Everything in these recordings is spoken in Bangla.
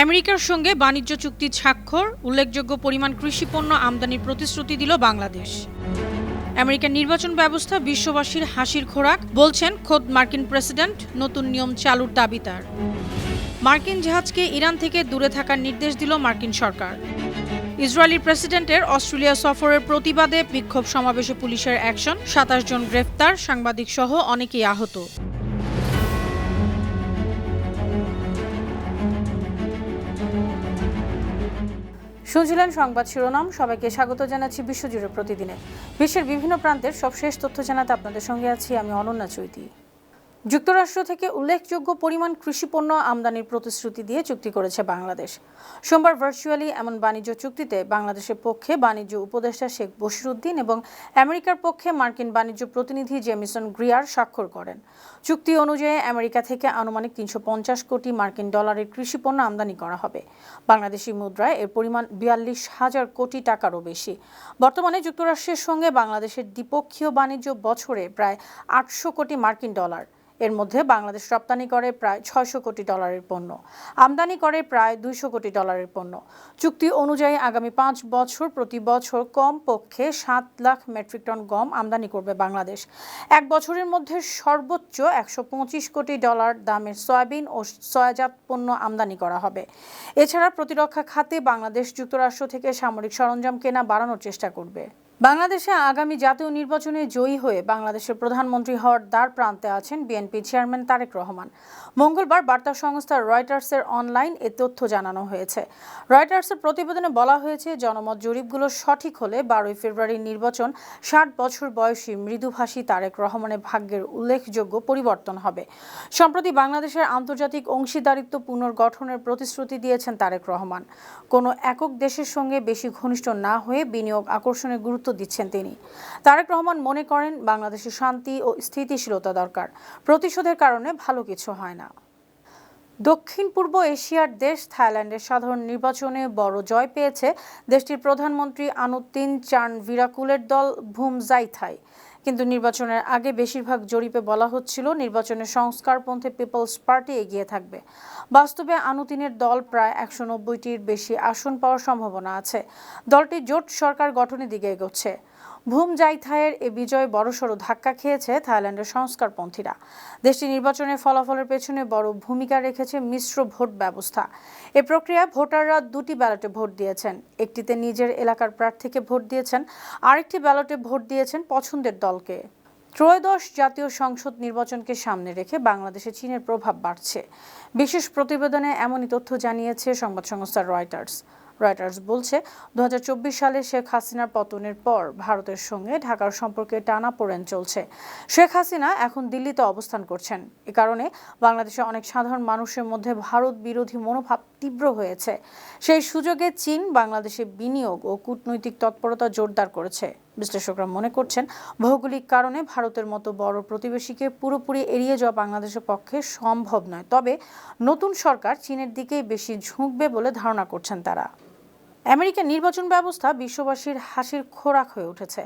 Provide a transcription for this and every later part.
আমেরিকার সঙ্গে বাণিজ্য চুক্তি স্বাক্ষর, উল্লেখযোগ্য পরিমাণ কৃষিপণ্য আমদানির প্রতিশ্রুতি দিল বাংলাদেশ। আমেরিকার নির্বাচন ব্যবস্থা বিশ্ববাসীর হাসির খোরাক, বলছেন খোদ মার্কিন প্রেসিডেন্ট। নতুন নিয়ম চালুর দাবি তার। মার্কিন জাহাজকে ইরান থেকে দূরে থাকার নির্দেশ দিল মার্কিন সরকার। ইসরায়েলি প্রেসিডেন্টের অস্ট্রেলিয়া সফরের প্রতিবাদে বিক্ষোভ সমাবেশে পুলিশের অ্যাকশন, ২৭ জন গ্রেফতার, সাংবাদিক সহ অনেকেই আহত। শুনছিলেন সংবাদ শিরোনাম। সবাইকে স্বাগত জানাচ্ছি বিশ্বজুড়ে প্রতিদিনে বিশ্বের বিভিন্ন প্রান্তের সবশেষ তথ্য জানাতে আপনাদের সঙ্গে আছি আমি অনন্যা চৈতি। যুক্তরাষ্ট্র থেকে উল্লেখযোগ্য পরিমাণ কৃষিপণ্য আমদানির প্রতিশ্রুতি দিয়ে চুক্তি করেছে বাংলাদেশ। সোমবার ভার্চুয়ালি এমন বাণিজ্য চুক্তিতে বাংলাদেশের পক্ষে বাণিজ্য উপদেষ্টা শেখ বশিরউদ্দিন এবং আমেরিকার পক্ষে মার্কিন বাণিজ্য প্রতিনিধি জেমিসন গ্রিয়ার স্বাক্ষর করেন। চুক্তি অনুযায়ী আমেরিকা থেকে আনুমানিক ৩৫০ কোটি মার্কিন ডলারের কৃষিপণ্য আমদানি করা হবে। বাংলাদেশি মুদ্রায় এর পরিমাণ ৪২,০০০ কোটি টাকারও বেশি। বর্তমানে যুক্তরাষ্ট্রের সঙ্গে বাংলাদেশের দ্বিপক্ষীয় বাণিজ্য বছরে প্রায় ৮০০ কোটি মার্কিন ডলার। এর মধ্যে বাংলাদেশ রপ্তানি করে প্রায় ৬০০ কোটি ডলারের পণ্য, আমদানি করে প্রায় ২০০ কোটি ডলারের পণ্য। চুক্তি অনুযায়ী আগামী ৫ বছর প্রতি বছর কমপক্ষে ৭ লাখ মেট্রিক টন গম আমদানি করবে বাংলাদেশ। এক বছরের মধ্যে সর্বোচ্চ ১২৫ কোটি ডলার দামের সয়াবিন ও সয়াজাত পণ্য আমদানি করা হবে। এছাড়া প্রতিরক্ষা খাতে বাংলাদেশ যুক্তরাষ্ট্র থেকে সামরিক সরঞ্জাম কেনা বাড়ানোর চেষ্টা করবে। বাংলাদেশে আগামী জাতীয় নির্বাচনে জয়ী হয়ে বাংলাদেশের প্রধানমন্ত্রী হওয়ার দ্বার প্রান্তে আছেন বিএনপি চেয়ারম্যান তারেক রহমান। মঙ্গলবার বার্তা সংস্থা রয়টার্সের অনলাইন এ তথ্য জানানো হয়েছে। রয়টার্সের প্রতিবেদনে বলা হয়েছে, জনমত জরিপগুলো সঠিক হলে ১২ ফেব্রুয়ারির নির্বাচন ৬০ বছর বয়সী মৃদুভাষী তারেক রহমানের ভাগ্যের উল্লেখযোগ্য পরিবর্তন হবে। সম্প্রতি বাংলাদেশের আন্তর্জাতিক অংশীদারিত্ব পুনর্গঠনের প্রতিশ্রুতি দিয়েছেন তারেক রহমান। কোনো একক দেশের সঙ্গে বেশি ঘনিষ্ঠ না হয়ে বিনিয়োগ আকর্ষণে গুরুত্ব দিচ্ছেন তিনি। তারেক রহমান মনে করেন, বাংলাদেশে শান্তি ও স্থিতিশীলতা দরকার, প্রতিশোধের কারণে ভালো কিছু হয় না। দক্ষিণ পূর্ব এশিয়ার দেশ থাইল্যান্ডের সাধারণ নির্বাচনে বড় জয় পেয়েছে দেশটির প্রধানমন্ত্রী আনুতিন চানভিরাকুলের দল ভুমজাইথাই। কিন্তু নির্বাচনের আগে বেশিরভাগ জরিপে বলা হচ্ছিল নির্বাচনে সংস্কারপন্থী পিপলস পার্টি এগিয়ে থাকবে। বাস্তবে আনুতিনের দল প্রায় ১৯০টির বেশি আসন পাওয়ার সম্ভাবনা আছে। দলটি জোট সরকার গঠনের দিকে এগোচ্ছে। ভুমজাইথাইয়ের এ বিজয় বড়সড় ধাক্কা খেয়েছে থাইল্যান্ডের সংস্কারপন্থীরা। দেশটির নির্বাচনের ফলাফলের পেছনে বড় ভূমিকা রেখেছে মিশ্র ভোট ব্যবস্থা। এ প্রক্রিয়ায় ভোটাররা ২টি ব্যালটে ভোট দিয়েছেন। একটিতে নিজের এলাকার প্রার্থীকে ভোট দিয়েছেন, আরেকটি ব্যালটে ভোট দিয়েছেন পছন্দের দলকে। ত্রয়োদশ জাতীয় সংসদ নির্বাচনকে সামনে রেখে বাংলাদেশে চীনের প্রভাব বাড়ছে। বিশেষ প্রতিবেদনে এমনই তথ্য জানিয়েছে সংবাদ সংস্থা রয়টার্স। রয়টার্স বলছে, ২০২৪ সালে শেখ হাসিনার পতনের পর ভারতের সঙ্গে ঢাকার সম্পর্কে টানাপোড়েন চলছে। শেখ হাসিনা এখন দিল্লিতে অবস্থান করছেন। এ কারণে বাংলাদেশে অনেক সাধারণ মানুষের মধ্যে ভারত বিরোধী মনোভাব তীব্র হয়েছে। সেই সুযোগে চীন বাংলাদেশে বিনিয়োগ ও কূটনৈতিক তৎপরতা জোরদার করেছে। বিশ্লেষকরা মনে করছেন, ভৌগোলিক কারণে ভারতের মতো বড় প্রতিবেশীকে পুরোপুরি এড়িয়ে যাওয়া বাংলাদেশের পক্ষে সম্ভব নয়। তবে নতুন সরকার চীনের দিকেই বেশি ঝুঁকবে বলে ধারণা করছেন তারা। আমেরিকার নির্বাচন ব্যবস্থা বিশ্ববাসীর হাসির খোরাক হয়ে উঠেছে।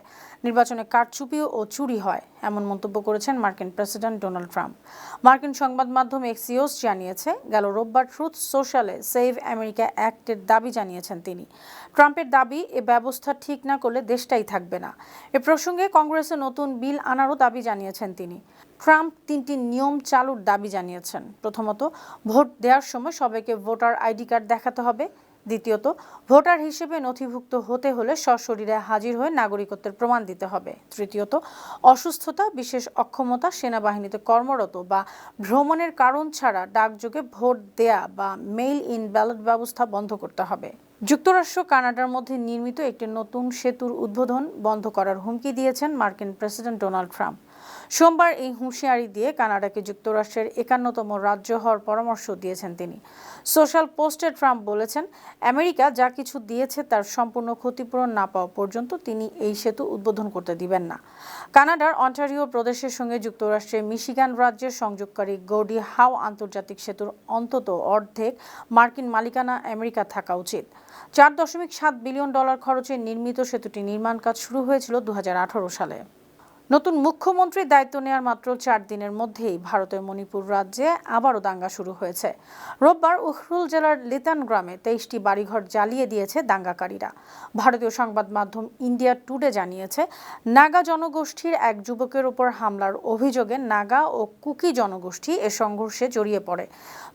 নির্বাচনে কারচুপি ও চুরি হয়, এমন মন্তব্য করেছেন মার্কিন প্রেসিডেন্ট ডোনাল্ড ট্রাম্প। মার্কিন সংবাদ মাধ্যম এক্সিওস জানিয়েছে, গেল রোববার ট্রুথ সোশ্যালে সেভ আমেরিকা অ্যাক্টের দাবি জানিয়েছেন তিনি। ট্রাম্পের দাবি, এ ব্যবস্থা ঠিক না করলে দেশটাই থাকবে না। এ প্রসঙ্গে কংগ্রেসে নতুন বিল আনারও দাবি জানিয়েছেন তিনি। ট্রাম্প ৩টি নিয়ম চালুর দাবি জানিয়েছেন। প্রথমত, ভোট দেওয়ার সময় সবাইকে ভোটার আইডি কার্ড দেখাতে হবে। দ্বিতীয়ত, ভোটার হিসেবে নথিভুক্ত হতে হলে সশরীরে হাজির হয়ে নাগরিকত্বের প্রমাণ দিতে হবে। তৃতীয়ত, অসুস্থতা, বিশেষ অক্ষমতা, সেনাবাহিনীতে কর্মরত বা ভ্রমণের কারণ ছাড়া ডাকযোগে ভোট দেয়া বা মেইল ইন ব্যালট ব্যবস্থা বন্ধ করতে হবে। যুক্তরাষ্ট্র কানাডার মধ্যে নির্মিত একটি নতুন সেতুর উদ্বোধন বন্ধ করার হুমকি দিয়েছেন মার্কিন প্রেসিডেন্ট ডোনাল্ড ট্রাম্প। সোমবার এই হুঁশিয়ারি দিয়ে কানাডাকে যুক্তরাষ্ট্রের ৫১তম রাজ্য হওয়ার পরামর্শ দিয়েছেন তিনি। সোশ্যাল পোস্টে ট্রাম্প বলেছেন, আমেরিকা যা কিছু দিয়েছে তার সম্পূর্ণ ক্ষতিপূরণ না পাওয়া পর্যন্ত তিনি এই সেতু উদ্বোধন করতে দিবেন না। কানাডার অন্টারিও প্রদেশের সঙ্গে যুক্তরাষ্ট্রের মিশিগান রাজ্যের সংযোগকারী গর্ডি হাও আন্তর্জাতিক সেতুর অন্তত অর্ধেক মার্কিন মালিকানা আমেরিকা থাকা উচিত। $৪.৭ বিলিয়ন খরচে নির্মিত সেতুটি নির্মাণ কাজ শুরু হয়েছিল ২০১৮ সালে। নতুন মুখ্যমন্ত্রীর দায়িত্ব নেওয়ার মাত্র 4 দিনের মধ্যেই ভারতের মণিপুর রাজ্যে আবারও দাঙ্গা শুরু হয়েছে। রোববার উখরুল জেলার লিতান গ্রামে 23টি বাড়িঘর জ্বালিয়ে দিয়েছে দাঙ্গাকারীরা। ভারতীয় সংবাদ মাধ্যম ইন্ডিয়া টুডে জানিয়েছে, নাগা জনগোষ্ঠীর এক যুবকের উপর হামলার অভিযোগে নাগা ও কুকি জনগোষ্ঠী এ সংঘর্ষে জড়িয়ে পড়ে।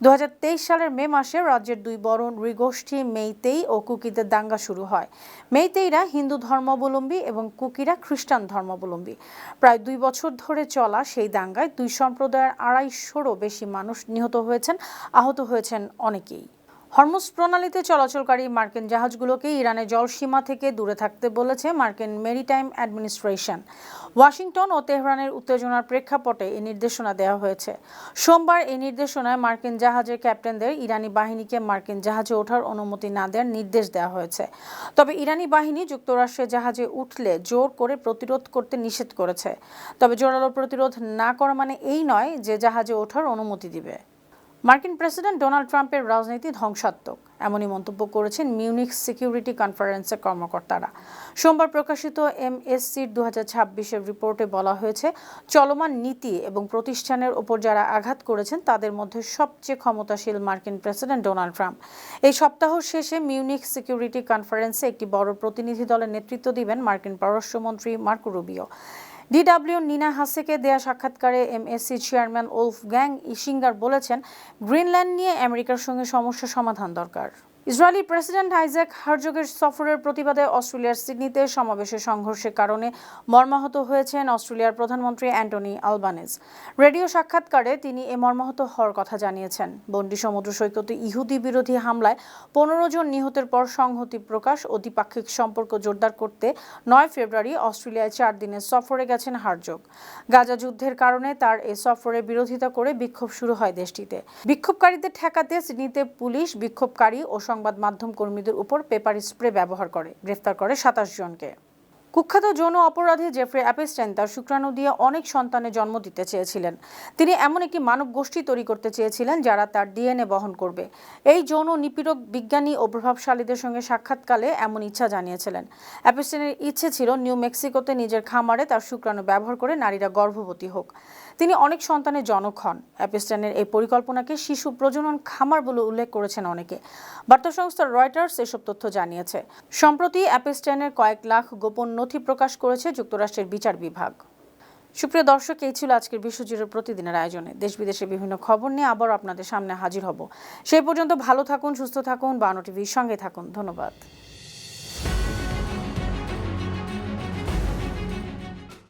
2023 সালের মে মাসে রাজ্যের দুই বড় নৃগোষ্ঠী মেইতেই ও কুকিদের দাঙ্গা শুরু হয়। মেইতেইরা হিন্দু ধর্মাবলম্বী এবং কুকিরা খ্রিস্টান ধর্মাবলম্বী। প্রায় 2 বছর ধরে চলা সেই দাঙ্গায় দুই সম্প্রদায়ের 250-রও বেশি মানুষ নিহত হয়েছেন, আহত হয়েছেন অনেকেই। হরমুজ প্রণালীতে চলাচলকারী মার্কিন জাহাজগুলোকে ইরানের জলসীমা থেকে দূরে থাকতে বলেছে মার্কিন মেরিটাইম অ্যাডমিনিস্ট্রেশন। ওয়াশিংটন ও তেহরানের উত্তেজনার প্রেক্ষাপটে এই নির্দেশনা দেওয়া হয়েছে। সোমবার এই নির্দেশনায় মার্কিন জাহাজের ক্যাপ্টেনদের ইরানি বাহিনীকে মার্কিন জাহাজে ওঠার অনুমতি না দেওয়ার নির্দেশ দেওয়া হয়েছে। তবে ইরানি বাহিনী যুক্তরাষ্ট্রের জাহাজে উঠলে জোর করে প্রতিরোধ করতে নিষেধ করেছে। তবে জোরালো প্রতিরোধ না করা মানে এই নয় যে জাহাজে ওঠার অনুমতি দিবে। মার্কিন প্রেসিডেন্ট ডোনাল্ড ট্রাম্পের রাজনীতি ধ্বংসাত্মক, এমনই মন্তব্য করেছেন মিউনিখ সিকিউরিটি কনফারেন্সের কর্মকর্তারা। সোমবার প্রকাশিত MSCর 2026-এর রিপোর্টে বলা হয়েছে, চলমান নীতি এবং প্রতিষ্ঠানের ওপর যারা আঘাত করেছেন তাদের মধ্যে সবচেয়ে ক্ষমতাশীল মার্কিন প্রেসিডেন্ট ডোনাল্ড ট্রাম্প। এই সপ্তাহ শেষে মিউনিখ সিকিউরিটি কনফারেন্সে একটি বড় প্রতিনিধি দলের নেতৃত্ব দিবেন মার্কিন পররাষ্ট্রমন্ত্রী মার্কো রুবিও। DW নিনা হাসেকে দেয়া সাক্ষাৎকারে MSC চেয়ারম্যান ওলফগ্যাং ইশিঙ্গার বলেছেন, গ্রিনল্যান্ড নিয়ে আমেরিকার সঙ্গে সমস্যা সমাধান দরকার। ইসরায়েলি প্রেসিডেন্ট আইজাক হারজোগের সফরের প্রতিবাদে অস্ট্রেলিয়ার সিডনিতে সমাবেশে সংঘর্ষের কারণে মর্মাহত হয়েছেন অস্ট্রেলিয়ার প্রধানমন্ত্রী অ্যান্টনি আলবানিজ। রেডিও সাক্ষাৎকারে তিনি এ মর্মাহত হওয়ার কথা জানিয়েছেন। বন্ডি সমুদ্র সৈকতে ইহুদি বিরোধী হামলায় 15 জন নিহতের পর সংহতি প্রকাশ ও দ্বিপাক্ষিক সম্পর্ক জোরদার করতে 9 ফেব্রুয়ারি অস্ট্রেলিয়ায় 4 দিনের সফরে গেছেন হারজোগ। গাজা যুদ্ধের কারণে তার এই সফরের বিরোধিতা করে বিক্ষোভ শুরু হয় দেশটিতে। বিক্ষোভকারীদের ঠেকাতে সিডনিতে পুলিশ বিক্ষোভকারী ও সংবাদ মাধ্যম কর্মীদের উপর পেপার স্প্রে ব্যবহার করে গ্রেফতার করে 27 জনকে। কুখ্যাত যৌন অপরাধী জেফ্রি অ্যাপস্টাইন তার শুক্রাণু দিয়ে অনেক সন্তানের জন্ম দিতে চেয়েছিলেন। তিনি এমন একটি মানব গোষ্ঠী তৈরি করতে চেয়েছিলেন যারা তার DNA বহন করবে। এই যৌন নিপীড়ক বিজ্ঞানী ও প্রভাবশালীদের সঙ্গে সাক্ষাৎকালে এমন ইচ্ছা জানিয়েছিলেন। অ্যাপস্টাইনের ইচ্ছে ছিল নিউ মেক্সিকোতে নিজের খামারে তার শুক্রাণু ব্যবহার করে নারীরা গর্ভবতী হোক। তিনি অনেক সন্তানের জনক হন। অ্যাপস্টাইনের এই পরিকল্পনাকে শিশু প্রজনন খামার বলে উল্লেখ করেছেন অনেকে। বার্তা সংস্থা রয়টার্স এসব তথ্য জানিয়েছে। সম্প্রতি অ্যাপস্টাইনের কয়েক লাখ গোপন নথি প্রকাশ করেছে যুক্তরাষ্ট্রের বিচার বিভাগ। সুপ্রিয় দর্শক, এই ছিল আজকের বিশ্বজুড়ে প্রতিদিনের আয়োজনে। দেশ বিদেশের বিভিন্ন খবর নিয়ে আবার আপনাদের সামনে হাজির হব। সেই পর্যন্ত ভালো থাকুন, সুস্থ থাকুন, বানো টিভির সঙ্গে থাকুন। ধন্যবাদ।